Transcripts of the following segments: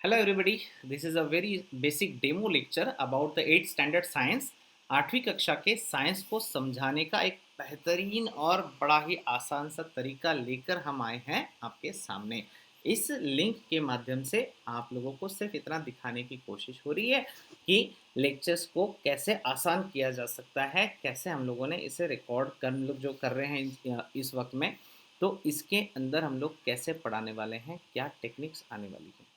Hello everybody, this is a very basic demo lecture about the 8th standard science। 8वीं कक्षा के science को समझाने का एक बेहतरीन और बड़ा ही आसान सा तरीका लेकर हम आए हैं आपके सामने। इस लिंक के माध्यम से आप लोगों को सिर्फ इतना दिखाने की कोशिश हो रही है कि लेक्चर्स को कैसे आसान किया जा सकता है, कैसे हम लोगों ने इसे रिकॉर्ड कर लोग जो कर रहे हैं इस वक्त में, तो इसके अंदर हम लोग कैसे पढ़ाने वाले हैं, क्या टेक्निक्स आने वाली है।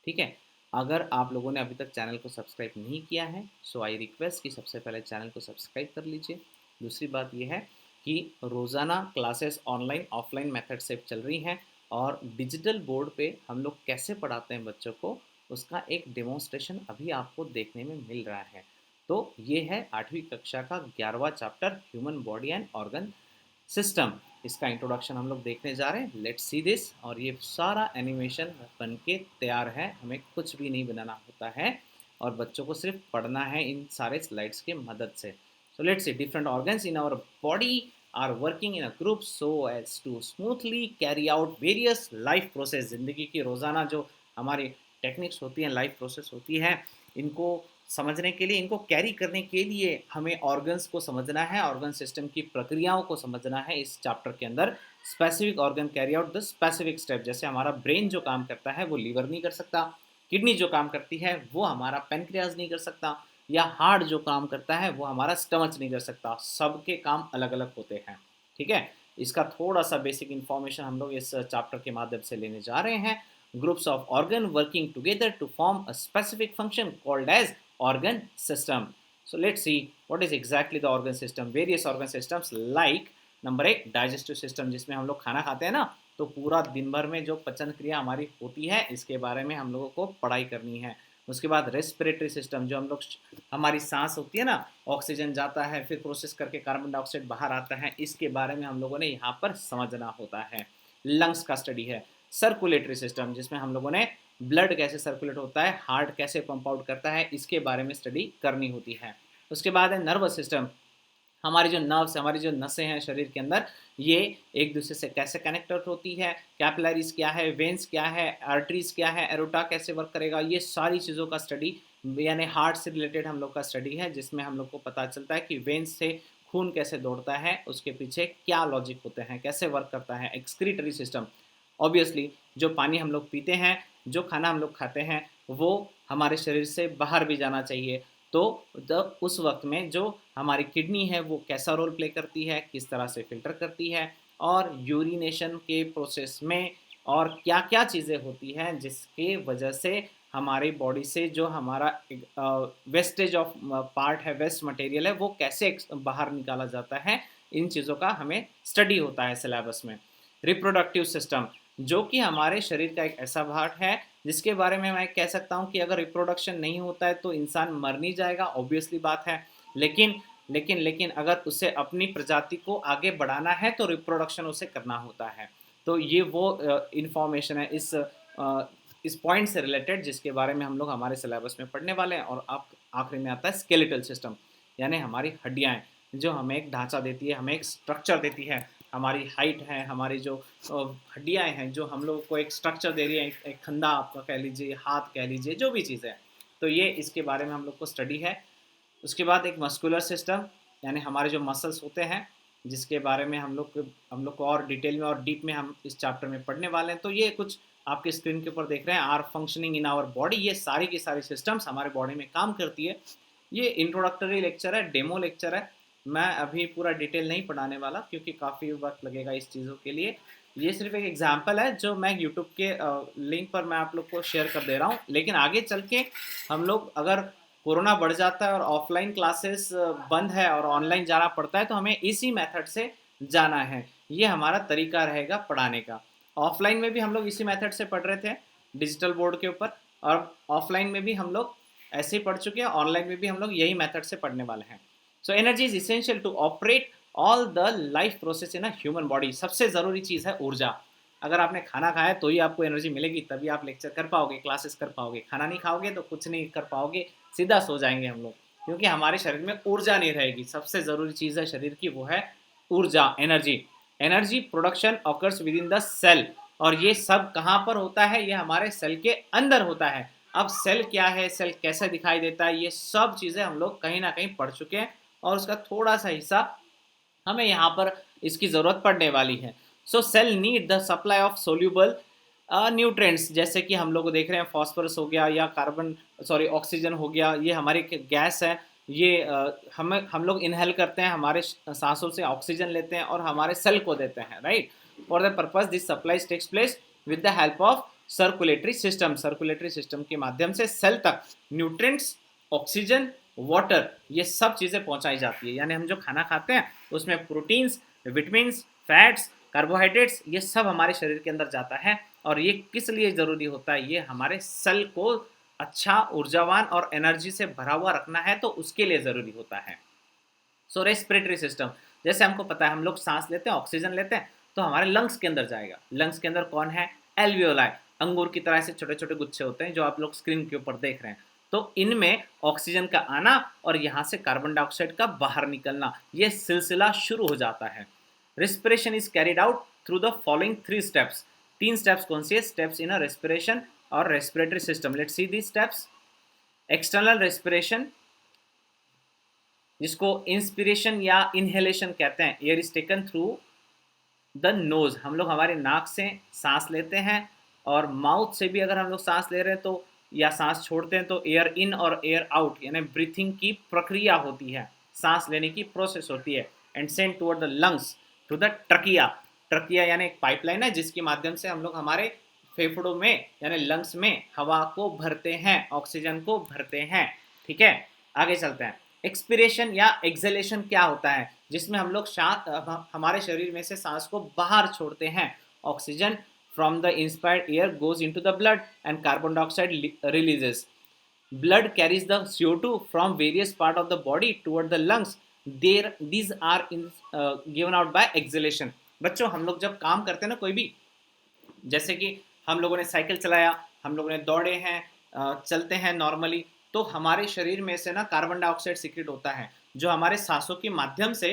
ठीक है। अगर आप लोगों ने अभी तक चैनल को सब्सक्राइब नहीं किया है सो आई रिक्वेस्ट कि सबसे पहले चैनल को सब्सक्राइब कर लीजिए। दूसरी बात यह है कि रोज़ाना क्लासेस ऑनलाइन ऑफलाइन मेथड से चल रही हैं और डिजिटल बोर्ड पे हम लोग कैसे पढ़ाते हैं बच्चों को, उसका एक डेमोन्स्ट्रेशन अभी आपको देखने में मिल रहा है। तो ये है 8वीं कक्षा का 11वां chapter human body and organ system. इसका इंट्रोडक्शन हम लोग देखने जा रहे हैं। Let's see this. और ये सारा एनिमेशन बन के तैयार है, हमें कुछ भी नहीं बनाना होता है और बच्चों को सिर्फ पढ़ना है इन सारे स्लाइड्स के मदद से। So let's see different organs in our body are working in a group so as to smoothly carry out various life process. ज़िंदगी की रोज़ाना जो हमारी टेक्निक्स होती हैं, लाइफ प्रोसेस होती है, इनको समझने के लिए, इनको कैरी करने के लिए हमें ऑर्गन्स को समझना है, ऑर्गन सिस्टम की प्रक्रियाओं को समझना है। इस चैप्टर के अंदर specific organ carry out the specific step. जैसे हमारा ब्रेन जो काम करता है वो लीवर नहीं कर सकता, किडनी जो काम करती है वो हमारा पेनक्रियाज नहीं कर सकता, या हार्ट जो काम करता है वो हमारा स्टमच नहीं कर सकता। सबके काम अलग अलग होते हैं। ठीक है। इसका थोड़ा सा बेसिक इंफॉर्मेशन हम लोग इस चैप्टर के माध्यम से लेने जा रहे हैं। Groups of organ working together to form a specific function called as organ system. So let's see what is exactly the organ system. Various organ systems like number 1 digestive system, जिसमें हम लोग खाना खाते हैं ना, तो पूरा दिन भर में जो पचन क्रिया हमारी होती है इसके बारे में हम लोगों को पढ़ाई करनी है। उसके बाद रेस्पिरेटरी सिस्टम, जो हम लोग हमारी सांस होती है ना, ऑक्सीजन जाता है फिर प्रोसेस करके कार्बन डाइऑक्साइड बाहर आता है, इसके बारे में हम लोगों ने यहाँ पर समझना होता है। लंग्स का स्टडी है। सर्कुलेटरी सिस्टम, जिसमें हम लोगों ने ब्लड कैसे सर्कुलेट होता है, हार्ट कैसे पंप आउट करता है, इसके बारे में स्टडी करनी होती है। उसके बाद है नर्वस सिस्टम। हमारी जो नर्व्स, हमारी जो नसें हैं शरीर के अंदर, ये एक दूसरे से कैसे कनेक्टेड होती है, कैपिलरीज क्या है, वेन्स क्या है, आर्टरीज क्या है, एरोटा कैसे वर्क करेगा, ये सारी चीज़ों का स्टडी, यानी हार्ट से रिलेटेड हम लोग का स्टडी है, जिसमें हम लोग को पता चलता है कि वेन्स से खून कैसे दौड़ता है, उसके पीछे क्या लॉजिक होते हैं, कैसे वर्क करता है। एक्सक्रीटरी सिस्टम, ऑब्वियसली जो पानी हम लोग पीते हैं, जो खाना हम लोग खाते हैं, वो हमारे शरीर से बाहर भी जाना चाहिए। तो जब उस वक्त में जो हमारी किडनी है वो कैसा रोल प्ले करती है, किस तरह से फिल्टर करती है, और यूरिनेशन के प्रोसेस में और क्या क्या चीज़ें होती हैं जिसके वजह से हमारी बॉडी से जो हमारा वेस्टेज ऑफ पार्ट है, वेस्ट मटेरियल है, वो कैसे बाहर निकाला जाता है, इन चीज़ों का हमें स्टडी होता है सिलेबस में। रिप्रोडक्टिव सिस्टम, जो कि हमारे शरीर का एक ऐसा पार्ट है जिसके बारे में मैं कह सकता हूँ कि अगर रिप्रोडक्शन नहीं होता है तो इंसान मर नहीं जाएगा, ऑब्वियसली बात है। लेकिन लेकिन अगर उसे अपनी प्रजाति को आगे बढ़ाना है तो रिप्रोडक्शन उसे करना होता है। तो ये वो इंफॉर्मेशन है इस पॉइंट से रिलेटेड जिसके बारे में हम लोग हमारे सिलेबस में पढ़ने वाले हैं। और आप आखिरी में आता है स्केलेटल सिस्टम, यानी हमारी हड्डियाँ जो हमें एक ढांचा देती है, हमें एक स्ट्रक्चर देती है। हमारी हाइट है, हमारी जो हड्डियाँ हैं जो हम लोग को एक स्ट्रक्चर दे रही है, एक कंधा आपका कह लीजिए, हाथ कह लीजिए, जो भी चीज़ है, तो ये इसके बारे में हम लोग को स्टडी है। उसके बाद एक मस्कुलर सिस्टम, यानी हमारे जो मसल्स होते हैं, जिसके बारे में हम लोग को और डिटेल में और डीप में हम इस चैप्टर में पढ़ने वाले हैं। तो ये कुछ आपके स्क्रीन के ऊपर देख रहे हैं, are functioning in our body, ये सारी की सारी सिस्टम्स हमारे बॉडी में काम करती है। ये इंट्रोडक्टरी लेक्चर है, डेमो लेक्चर है। मैं अभी पूरा डिटेल नहीं पढ़ाने वाला क्योंकि काफ़ी वक्त लगेगा इस चीज़ों के लिए। ये सिर्फ एक एग्जाम्पल है जो मैं यूट्यूब के लिंक पर मैं आप लोग को शेयर कर दे रहा हूँ। लेकिन आगे चल के हम लोग, अगर कोरोना बढ़ जाता है और ऑफलाइन क्लासेस बंद है और ऑनलाइन जाना पड़ता है, तो हमें इसी मेथड से जाना है। ये हमारा तरीका रहेगा पढ़ाने का। ऑफलाइन में भी हम लोग इसी मेथड से पढ़ रहे थे डिजिटल बोर्ड के ऊपर, और ऑफलाइन में भी हम लोग ऐसे ही पढ़ चुके हैं, ऑनलाइन में भी हम लोग यही मेथड से पढ़ने वाले हैं। So energy is essential to operate all the life process in a human body. सबसे ज़रूरी चीज़ है ऊर्जा। अगर आपने खाना खाया तो ही आपको एनर्जी मिलेगी, तभी आप लेक्चर कर पाओगे, क्लासेस कर पाओगे। खाना नहीं खाओगे तो कुछ नहीं कर पाओगे, सीधा सो जाएंगे हम लोग, क्योंकि हमारे शरीर में ऊर्जा नहीं रहेगी। सबसे ज़रूरी चीज़ है शरीर की, वो है ऊर्जा, energy. Energy production occurs within the cell. और ये सब कहाँ पर होता है, ये हमारे सेल के अंदर होता है। अब सेल क्या है, सेल कैसे दिखाई देता है, ये सब चीज़ें हम लोग कहीं ना कहीं पढ़ चुके हैं और उसका थोड़ा सा हिस्सा हमें यहाँ पर इसकी ज़रूरत पड़ने वाली है। So cell need the supply of soluble nutrients, जैसे कि हम लोग देख रहे हैं फॉस्फोरस हो गया या कार्बन सॉरी ऑक्सीजन हो गया, ये हमारी गैस है। ये हम लोग इनहेल करते हैं, हमारे सांसों से ऑक्सीजन लेते हैं और हमारे सेल को देते हैं, right. For the purpose this supplies takes place with the help of circulatory system के माध्यम से सेल तक न्यूट्रिएंट्स, ऑक्सीजन, वाटर, ये सब चीज़ें पहुंचाई जाती है। यानी हम जो खाना खाते हैं उसमें प्रोटीन्स, विटामिन्स, फैट्स, कार्बोहाइड्रेट्स, ये सब हमारे शरीर के अंदर जाता है। और ये किस लिए ज़रूरी होता है, ये हमारे सेल को अच्छा, ऊर्जावान और एनर्जी से भरा हुआ रखना है, तो उसके लिए ज़रूरी होता है। सो रेस्पिरेटरी सिस्टम, जैसे हमको पता है हम लोग सांस लेते हैं, ऑक्सीजन लेते हैं, तो हमारे लंग्स के अंदर जाएगा। लंग्स के अंदर कौन है, एल्वियोलाई, अंगूर की तरह से छोटे छोटे गुच्छे होते हैं जो आप लोग स्क्रीन के ऊपर देख रहे हैं। तो इनमें ऑक्सीजन का आना और यहाँ से कार्बन डाइऑक्साइड का बाहर निकलना, ये सिलसिला शुरू हो जाता है। Respiration is carried out through the following 3 steps. 3 steps कौन सी है, स्टेप्स इन अ रेस्पिरेशन और respiratory system. Let's see the steps. External respiration, जिसको इंस्पिरेशन या इनहेलेशन कहते हैं, air is taken through the nose, हम लोग हमारे नाक से सांस लेते हैं, और माउथ से भी अगर हम लोग सांस ले रहे हैं तो या सांस छोड़ते हैं तो एयर इन और एयर आउट, यानी ब्रीथिंग की प्रक्रिया होती है, सांस लेने की प्रोसेस होती है। And send toward the lungs to the trachea. Trachea यानी एक पाइपलाइन है जिसके माध्यम से हम लोग हमारे फेफड़ों में यानी लंग्स में हवा को भरते हैं, ऑक्सीजन को भरते हैं। ठीक है, आगे चलते हैं। एक्सपिरेशन या एक्सहेलेशन क्या होता है, जिसमें हम लोग हमारे शरीर में से सांस को बाहर छोड़ते हैं। Oxygen from the inspired air goes into the blood and carbon dioxide releases. Blood carries the CO2 from various part of the body toward the lungs. These are given out by exhalation. बच्चों, हम लोग जब काम करते हैं ना कोई भी, जैसे कि हम लोगों ने साइकिल चलाया, हम लोगों ने दौड़े हैं, चलते हैं नॉर्मली, तो हमारे शरीर में से ना कार्बन डाइऑक्साइड सीक्रेट होता है जो हमारे सांसों के माध्यम से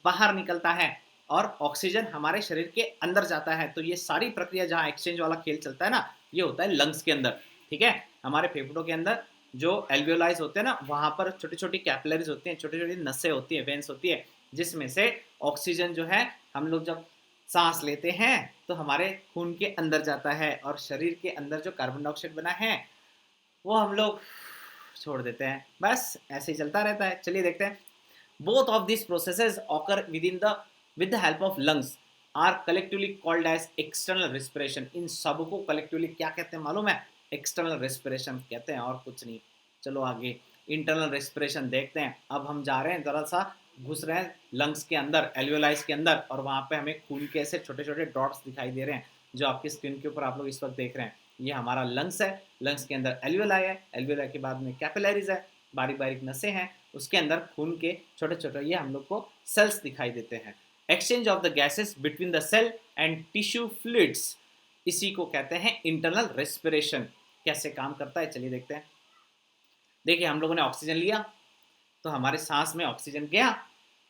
बाहर निकलता है और ऑक्सीजन हमारे शरीर के अंदर जाता है। तो ये सारी प्रक्रिया जहाँ एक्सचेंज वाला खेल चलता है ना, ये होता है लंग्स के अंदर। ठीक है, हमारे फेफड़ों के अंदर जो एल्वियोलाइज होते हैं ना, वहाँ पर छोटी छोटी कैपिलरीज होती हैं, छोटी छोटी नसें होती हैं, वेंस होती है, जिसमें से ऑक्सीजन जो है हम लोग जब सांस लेते हैं तो हमारे खून के अंदर जाता है और शरीर के अंदर जो कार्बन डाइऑक्साइड बना है वो हम लोग छोड़ देते हैं। बस ऐसे ही चलता रहता है। चलिए देखते हैं। Both of this processes occur with the help of lungs are collectively called as external respiration. इन सब को कलेक्टिवली क्या कहते हैं मालूम है, एक्सटर्नल रेस्पिरेशन कहते हैं और कुछ नहीं। चलो आगे इंटरनल रेस्पिरेशन देखते हैं। अब हम जा रहे हैं, ज़रा सा घुस रहे हैं लंग्स के अंदर, एल्वियोलाइज के अंदर, और वहाँ पे हमें खून के ऐसे छोटे छोटे डॉट्स दिखाई दे रहे हैं जो आपकी स्क्रीन के ऊपर आप लोग इस वक्त देख रहे हैं। ये हमारा लंग्स है, लंग्स के अंदर एल्वियोलाई है, एल्वियोलाई के बाद में कैपिलरीज है, बारीक बारीक नसें हैं, उसके अंदर खून के छोटे छोटे ये हम लोग को सेल्स दिखाई देते हैं। Exchange of the gases between the cell and tissue fluids, इसी को कहते हैं इंटरनल रेस्पिरेशन। कैसे काम करता है चलिए देखते हैं। देखिए, हम लोगों ने ऑक्सीजन लिया तो हमारे सांस में ऑक्सीजन गया,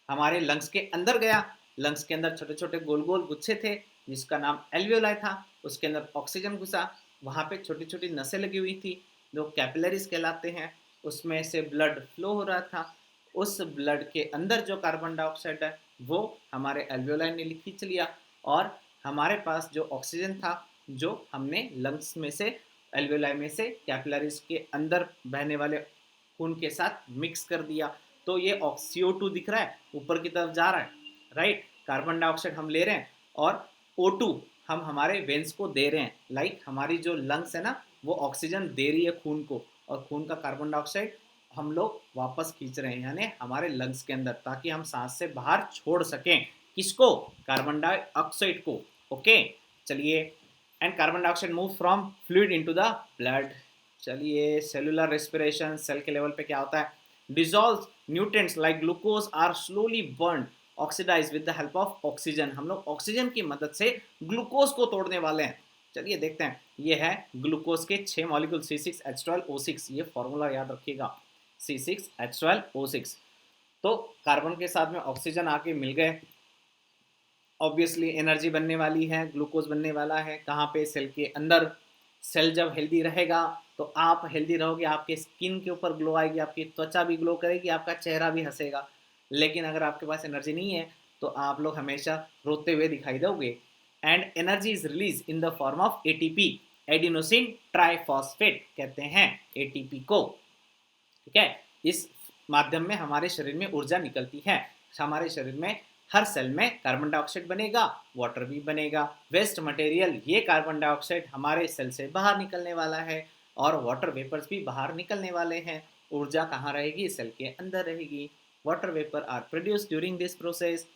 हमारे लंग्स के अंदर गया, लंग्स के अंदर छोटे छोटे गोल गोल गुच्छे थे जिसका नाम एल्वियोलाई था, उसके अंदर ऑक्सीजन घुसा, वहाँ पे छोटी छोटी नसें लगी हुई थी जो कैपिलरीज कहलाते हैं, उसमें से ब्लड फ्लो हो रहा था। उस ब्लड के अंदर जो कार्बन डाइऑक्साइड है वो हमारे एल्वियोलाई ने खींच लिया, और हमारे पास जो ऑक्सीजन था जो हमने लंग्स में से एल्वियोलाई में से कैपिलरीज के अंदर बहने वाले खून के साथ मिक्स कर दिया। तो ये CO2 दिख रहा है, ऊपर की तरफ जा रहा है, राइट। कार्बन डाइऑक्साइड हम ले रहे हैं और O2 हम हमारे वेंस को दे रहे हैं। लाइक हमारी जो लंग्स है ना, वो ऑक्सीजन दे रही है खून को, और खून का कार्बन डाइऑक्साइड हम लोग वापस खींच रहे हैं यानी हमारे लंग्स के अंदर, ताकि हम सांस से बाहर छोड़ सकें। किसको, कार्बन डाइऑक्साइड को। ओके, चलिए। And carbon dioxide move from fluid into the blood. चलिए, सेलुलर रेस्पिरेशन, सेल के लेवल पे क्या होता है, dissolve nutrients like glucose are slowly burn oxidise with the help of oxygen. हम लोग ऑक्सीजन की मदद से ग्लूकोज को तोड़ने वाले हैं। चलिए देखते हैं। ये है ग्लूकोज के 6 मॉलिक्यूल C6H12O6, ये फॉर्मूला याद रखिएगा, C6H12O6। तो कार्बन के साथ में ऑक्सीजन आके मिल गए, ऑब्वियसली एनर्जी बनने वाली है, ग्लूकोज बनने वाला है, कहाँ पे? सेल के अंदर। सेल जब हेल्दी रहेगा तो आप हेल्दी रहोगे, आपके स्किन के ऊपर ग्लो आएगी, आपकी त्वचा भी ग्लो करेगी, आपका चेहरा भी हंसेगा। लेकिन अगर आपके पास एनर्जी नहीं है तो आप लोग हमेशा रोते हुए दिखाई दोगे। And energy is release in the form of ATP, adenosine triphosphate कहते हैं एटीपी को। ठीक है, इस माध्यम में हमारे शरीर में ऊर्जा निकलती है। हमारे शरीर में हर सेल में कार्बन डाइऑक्साइड बनेगा, वाटर भी बनेगा। वेस्ट मटेरियल ये कार्बन डाइऑक्साइड हमारे सेल से बाहर निकलने वाला है और वाटर वेपर्स भी बाहर निकलने वाले हैं। ऊर्जा कहाँ रहेगी? सेल के अंदर रहेगी। Water vapour are produced during this process.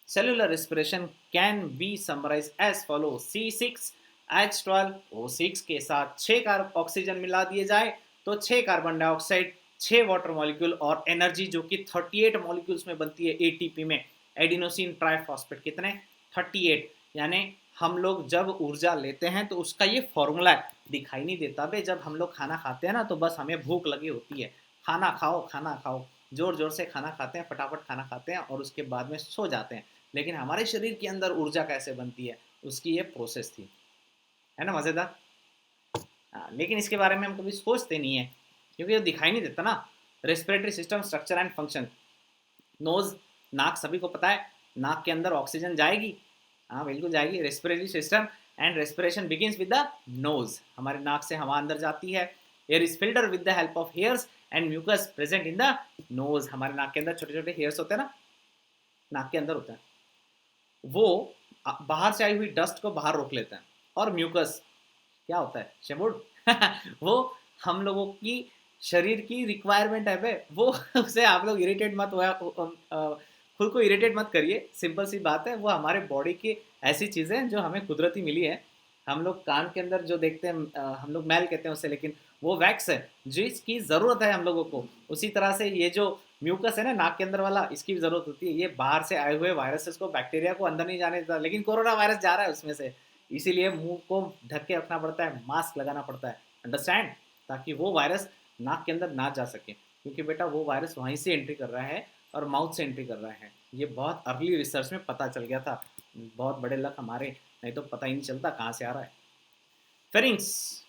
Cellular respiration can be summarise as follow: C6H12O6 के साथ 6 ऑक्सीजन मिला दिए जाए तो 6 कार्बन डाइऑक्साइड, 6 वाटर मॉलिक्यूल और एनर्जी जो कि 38 मॉलिक्यूल्स में बनती है एटीपी में। एडिनोसिन ट्राइफॉस्फेट कितने? 38। यानी हम लोग जब ऊर्जा लेते हैं तो उसका ये फॉर्मूला दिखाई नहीं देता बे। जब हम लोग खाना खाते हैं ना तो बस हमें भूख लगी होती है, खाना खाओ खाना खाओ, जोर जोर से खाना खाते हैं, फटाफट खाना खाते हैं और उसके बाद में सो जाते हैं। लेकिन हमारे शरीर के अंदर ऊर्जा कैसे बनती है, उसकी ये प्रोसेस थी, है ना मज़ेदार। लेकिन इसके बारे में हम कभी सोचते नहीं है क्योंकि ये दिखाई नहीं देता ना। Respiratory system structure and function. Nose, नाक सभी को पता है, नाक के अंदर ऑक्सीजन जाएगी, हाँ बिल्कुल जाएगी। Respiratory system and respiration begins with the nose, हमारे नाक से हवा अंदर जाती है। Air is filter with the help of hairs and mucus present in the nose. हमारे नाक के अंदर छोटे छोटे हेयर्स होते हैं ना, नाक के अंदर होता है, वो बाहर से आई हुई डस्ट को बाहर रोक लेते हैं। और म्यूकस क्या होता है? शेमुड वो हम लोगों की शरीर की रिक्वायरमेंट है बे वो उसे आप लोग इरिटेट मत हुआ, खुद को इरिटेट मत करिए, सिंपल सी बात है। वो हमारे बॉडी की ऐसी चीज़ें हैं जो हमें कुदरती मिली है। हम लोग कान के अंदर जो देखते हैं, हम लोग मैल कहते हैं उसे, लेकिन वो वैक्स है जिसकी ज़रूरत है हम लोगों को। उसी तरह से ये जो म्यूकस है ना नाक के अंदर वाला, इसकी भी ज़रूरत होती है। ये बाहर से आए हुए वायरसेस को, बैक्टीरिया को अंदर नहीं जाने देता, लेकिन कोरोना वायरस जा रहा है उसमें से, इसीलिए मुंह को ढक के रखना पड़ता है, मास्क लगाना पड़ता है, अंडरस्टैंड, ताकि वो वायरस नाक के अंदर ना जा सके। क्योंकि बेटा वो वायरस वहीं से एंट्री कर रहा है और माउथ से एंट्री कर रहा है। ये बहुत अर्ली रिसर्च में पता चल गया था, बहुत बड़े लक हमारे, नहीं तो पता ही नहीं चलता कहाँ से आ रहा है। फेरिंग्स,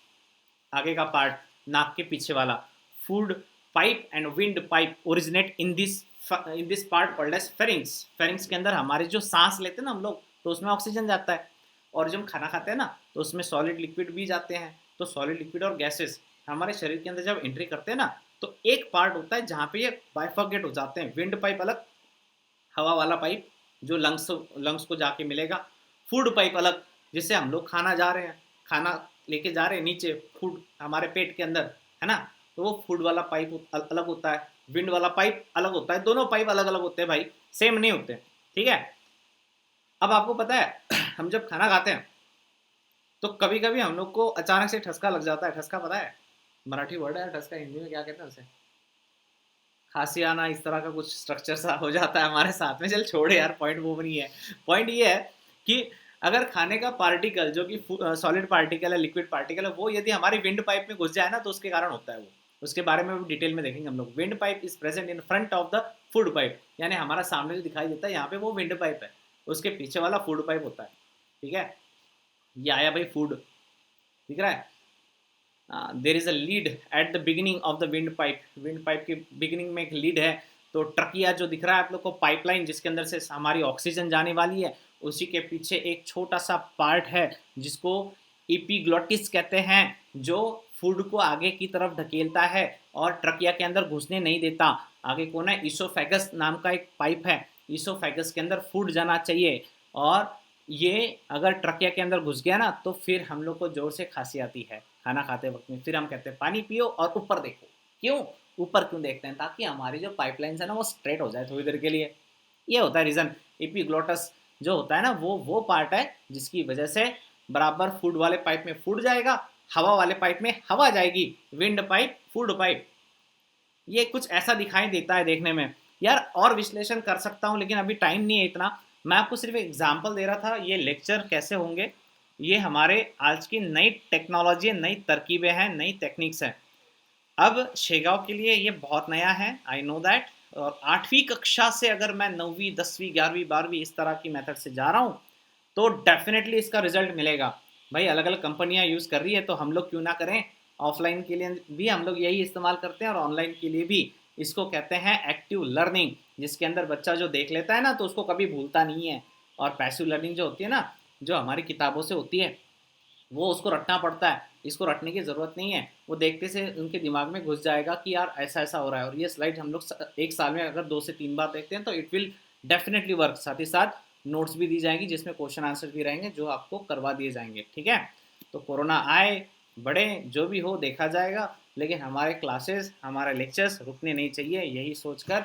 आगे का पार्ट, नाक के पीछे वाला। Food pipe and wind pipe originate in this part called as pharynx. Pharynx के अंदर हमारे जो सांस लेते हैं ना हम लोग, तो उसमें ऑक्सीजन जाता है, और जब हम खाना खाते हैं ना तो उसमें सॉलिड लिक्विड भी जाते हैं। तो सॉलिड लिक्विड और गैसेस हमारे शरीर के अंदर जब एंट्री करते हैं ना, तो एक पार्ट होता है जहाँ पे ये बाइफर्केट हो जाते हैं। विंड पाइप अलग, हवा वाला पाइप जो लंग्स को जाके मिलेगा। फूड पाइप अलग, जिससे हम लोग खाना जा रहे हैं, खाना लेके जा रहे हैं नीचे, फूड हमारे पेट के अंदर, है ना, तो वो फूड वाला पाइप अलग होता है, विंड वाला पाइप अलग होता है। दोनों पाइप अलग अलग होते हैं भाई, सेम नहीं होते, ठीक है। अब आपको पता है हम जब खाना खाते हैं तो कभी कभी हम लोग को अचानक से ठसका लग जाता है। ठसका पता है मराठी वर्ड है ठसका, हिंदी में क्या कहते हैं उसे? खांसी आना, इस तरह का कुछ स्ट्रक्चर सा हो जाता है हमारे साथ में। चल छोड़े यार, पॉइंट वो नहीं है। पॉइंट ये है कि अगर खाने का पार्टिकल जो कि सॉलिड पार्टिकल है, लिक्विड पार्टिकल है, वो यदि हमारी विंड पाइप में घुस जाए ना तो उसके कारण होता है वो। उसके बारे में भी डिटेल में देखेंगे हम लोग। Wind pipe is present in front of the food pipe, यानी हमारा सामने जो दिखाई देता है यहाँ पे वो विंड पाइप है, उसके पीछे वाला फूड पाइप होता है, ठीक है। ये आया भाई फूड, दिख रहा है। There is a lid at the beginning of the wind pipe. Wind pipe के बिगिनिंग में एक लीड है। तो ट्रकिया जो दिख रहा है आप लोग को, पाइपलाइन जिसके अंदर से हमारी ऑक्सीजन जाने वाली है, उसी के पीछे एक छोटा सा पार्ट है जिसको एपिग्लॉटिस कहते हैं, जो फूड को आगे की तरफ ढकेलता है और ट्रकिया के अंदर घुसने नहीं देता। आगे कौन है? ईसोफेगस नाम का एक पाइप है, ईसोफेगस के अंदर फूड जाना चाहिए, और ये अगर ट्रकिया के अंदर घुस गया ना तो फिर हम लोग को जोर से खांसी आती है खाना खाते वक्त में। फिर हम कहते हैं पानी पियो और ऊपर देखो। क्यों ऊपर क्यों देखते हैं? ताकि हमारी जो पाइपलाइन है ना वो स्ट्रेट हो जाए थोड़ी देर के लिए। ये होता है रीज़न। एपिग्लोटस जो होता है ना वो पार्ट है जिसकी वजह से बराबर फूड वाले पाइप में फूड जाएगा, हवा वाले पाइप में हवा जाएगी। विंड पाइप, फूड पाइप, ये कुछ ऐसा दिखाई देता है देखने में यार। और विश्लेषण कर सकता हूँ लेकिन अभी टाइम नहीं है इतना। मैं आपको सिर्फ एग्जाम्पल दे रहा था ये लेक्चर कैसे होंगे। ये हमारे आज की नई टेक्नोलॉजी, नई तरकीबें हैं, नई टेक्निक्स हैं। अब शेगांव के लिए ये बहुत नया है, आई नो दैट। और 8वीं कक्षा से अगर मैं 9वीं 10वीं 11वीं 12वीं इस तरह की मेथड से जा रहा हूँ तो डेफिनेटली इसका रिजल्ट मिलेगा। भाई अलग अलग कंपनियां यूज़ कर रही है तो हम लोग क्यों ना करें। ऑफलाइन के लिए भी हम लोग यही इस्तेमाल करते हैं और ऑनलाइन के लिए भी। इसको कहते हैं एक्टिव लर्निंग, जिसके अंदर बच्चा जो देख लेता है ना तो उसको कभी भूलता नहीं है। और पैसिव लर्निंग जो होती है ना, जो हमारी किताबों से होती है, वो उसको रटना पड़ता है। इसको रटने की ज़रूरत नहीं है, वो देखते से उनके दिमाग में घुस जाएगा कि यार ऐसा ऐसा हो रहा है। और ये स्लाइड हम लोग एक साल में अगर 2 से 3 बार देखते हैं तो इट विल डेफिनेटली वर्क। साथ ही साथ नोट्स भी दी जाएंगी जिसमें क्वेश्चन आंसर भी रहेंगे जो आपको करवा दिए जाएंगे। ठीक है, तो कोरोना आए बढ़े जो भी हो देखा जाएगा, लेकिन हमारे क्लासेस हमारे लेक्चर्स रुकने नहीं चाहिए। यही सोचकर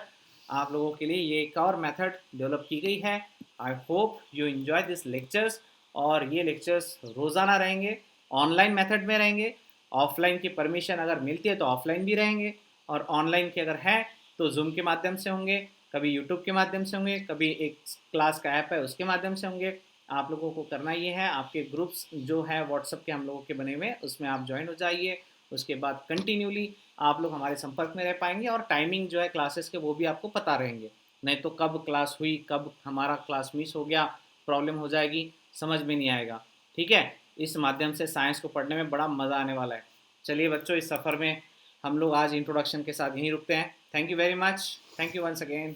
आप लोगों के लिए ये एक और मेथड डेवलप की गई है। I hope you enjoy this lectures. और ये लेक्चर्स रोज़ाना रहेंगे, ऑनलाइन मेथड में रहेंगे। ऑफलाइन की परमिशन अगर मिलती है तो ऑफलाइन भी रहेंगे, और ऑनलाइन की अगर है तो जूम के माध्यम से होंगे, कभी यूट्यूब के माध्यम से होंगे, कभी एक क्लास का ऐप है उसके माध्यम से होंगे। आप लोगों को करना ये है, आपके ग्रुप्स जो है व्हाट्सएप के हम लोगों के बने हुए उसमें आप ज्वाइन हो जाइए। उसके बाद कंटिन्यूली आप लोग हमारे संपर्क में रह पाएंगे, और टाइमिंग जो है क्लासेस के वो भी आपको पता रहेंगे। नहीं तो कब क्लास हुई कब हमारा क्लास मिस हो गया, प्रॉब्लम हो जाएगी, समझ में नहीं आएगा। ठीक है, इस माध्यम से साइंस को पढ़ने में बड़ा मज़ा आने वाला है। चलिए बच्चों, इस सफ़र में हम लोग आज इंट्रोडक्शन के साथ यहीं रुकते हैं। Thank you very much. Thank you once again.